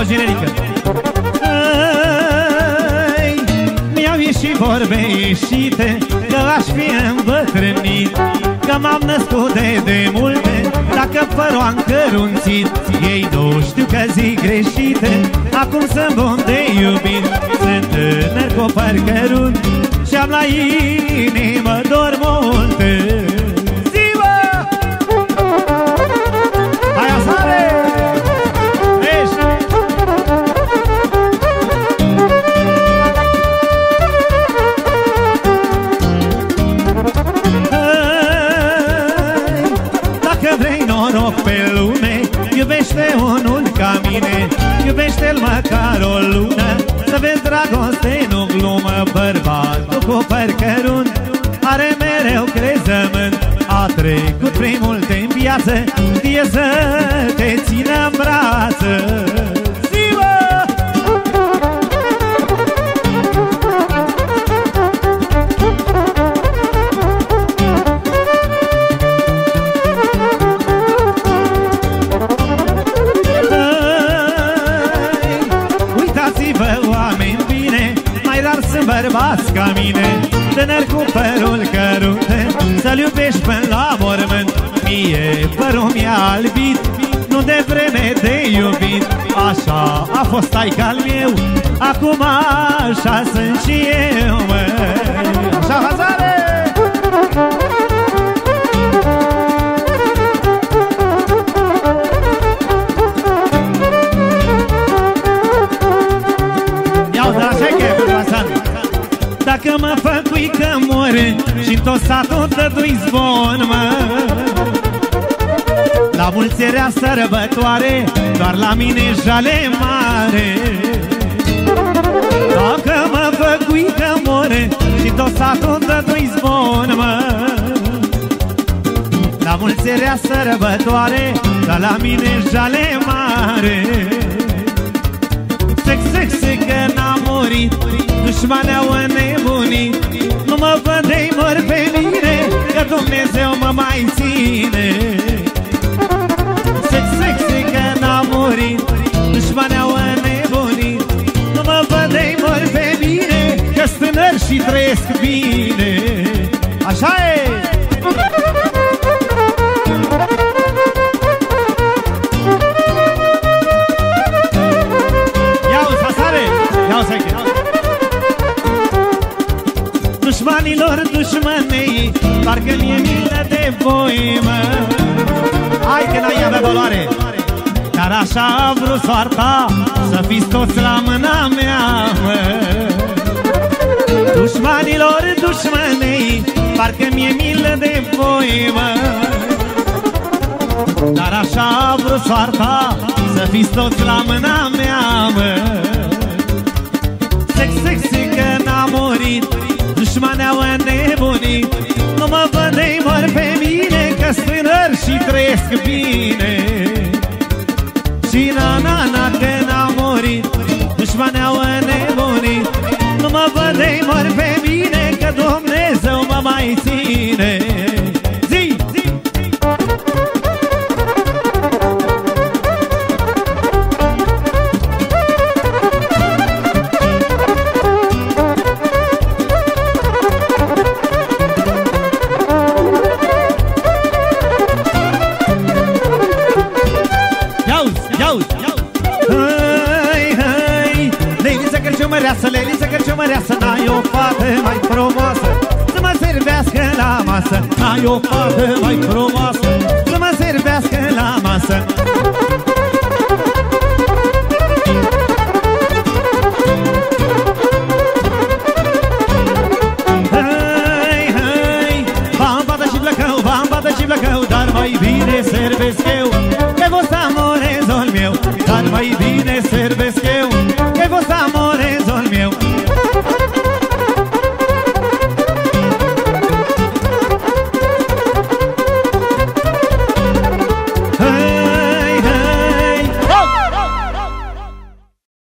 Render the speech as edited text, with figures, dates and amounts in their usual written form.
generică. Mi-au ieșit vorbe ieșite, că aș fi îmbătrânit, că m-am născut de multe, dacă părul am cărunțit. Ei nu știu că zic greșite, acum sunt bun de iubit. Sunt tânăr cu păr cărunt și-am la inimă dor multe. Hai asare! Ești! Dacă vrei noroc pe lume, iubește unul ca mine, iubește-l măcar o lună, să vezi dragoste, nu glumă. Bărbatul cu păr cărunt are mereu crezământ, a trecut prin multe în viață, știe să te țină în brață. Uitați-vă, oameni bine, mai rar sunt bărbați ca mine, tânăr cu părul cărunte, să-l iubești până la mormânt. Mie părul mi-a albit, nu de vreme de iubit, așa a fost taică-al meu, acum așa sunt și eu, măi. Așa, hazare! Iau de la șeche, pentru Hasan. Dacă mă făcui că mori și-n tot satul dădui zvon, mă, la mulți era sărbătoare, doar la mine jale mare. Dacă mă făcui că mori și-n tot satul dădui zvon, mă, la mulți era sărbătoare, doar la mine jale mare. Sec, că n-am murit, dușmani au înnebunit, nu mă văd-ei mor pe mine, că Dumnezeu mă mai ține. Sec, că n-am murit, dușmani au înnebunit, nu mă văd-ei mor pe mine, că-s tânăr și trăiesc bine. Așa e! Dușmanilor, dușmănei, parcă mi-e milă de voi, mă. Hai că n-ai avea valoare, dar așa a vrut soarta, să fiți toți la mâna mea, mă. Dușmanilor, dușmănei, parcă mi-e milă de voi, mă. Dar așa a vrut soarta, să fiți toți la mâna mea, mă. Sec, că n-am murit, dușmani au înnebunit, nu mă văd-ei mor pe mine, că-s tânăr și trăiesc bine. Și na, că n-am murit, dușmani au înnebunit, nu mă văd-ei mor pe mine, că Dumnezeu mă mai ține. Zi! Leliță Cărciumăreasă, n-ai o fată mai frumoasă să mă servească la masă. N-ai o fată mai frumoasă să mă servească la masă.